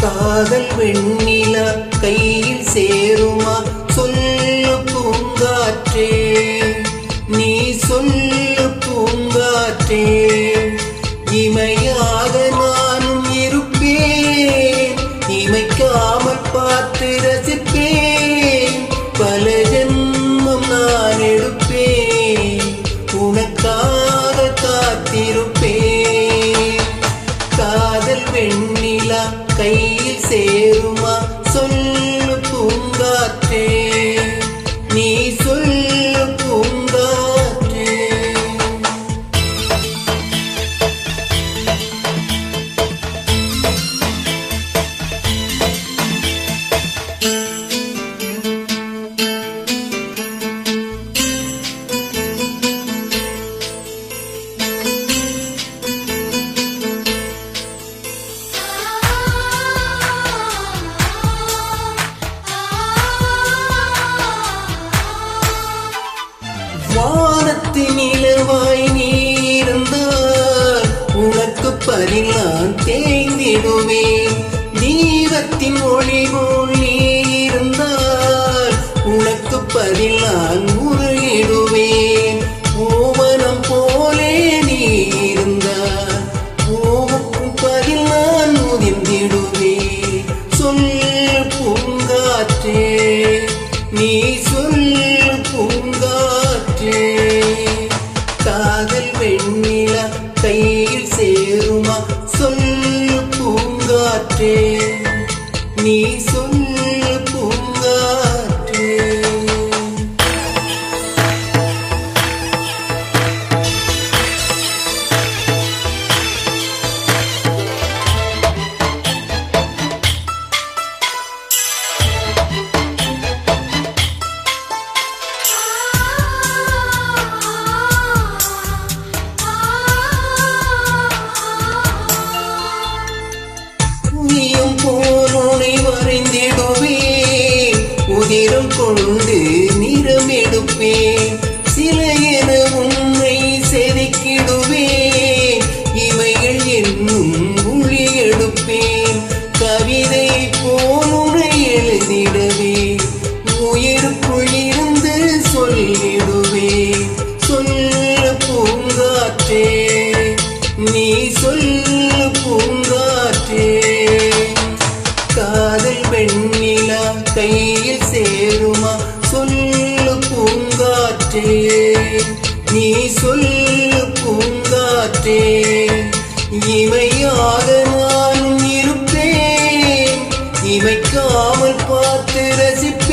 காதல் வெண்ணிலா கையில் சேருமா? சொல்லு பூங்காற்றே, நீ சொல்லு பூங்காற்றே. இமையாக நானும் இருப்பேன், இமைக்காமல் பார்த்து ரசிப்பேன். பல ஜென்மம் நான் எடுப்பேன், உனக்காக காத்திருப்பேன். காதல் வெண்ணிலா கையில் சேருமா? சொல்லு பூங்காற்றே, நீ சொல்லு பூங்காற்றே. வானத்தின் நிலவாய் நீ இருந்தால் உனக்கு பதில் நான் தேய்ந்திடுவேன். தீபத்தின் ஒளி போல் நீ இருந்தால் உனக்கு பதில் நான் உருகிடுவேன். ஓவனம் போலே நீ இருந்தால் ஓவுக்கும் பதில் நான் உதிர்ந்திடுவேன். சொல்லு பூங்காற்றே, நீ சொல்லு பூங்காற்றே. காதல் வெண்ணிலா கையில் சேருமா? சொல்லு பூங்காற்றே, நீ சொல்லு பூங்காற்றே. நீயும் போனோனை வரைந்திடுவேன், உதிரம் கொண்டு நிறமெடுப்பேன். சிலையென உன்னை செதுக்கிடுவேன், இவைகள் என்னும் மொழி எடுப்பேன். கவிதை போனுனை எழுதிடவே உயிருக்குள் இருந்து சொல்லிடுவேன். சொல்லு பூங்காற்றே, நீ சொல்லு பூங்காற்றே. காதல் வெண்ணிலா கையில் சேருமா? சொல்லு பூங்காற்றே, நீ சொல்லு பூங்காற்றே. இமையாக நானும் இருப்பேன், இமைக்காமல் பார்த்து ரசிப்பேன்.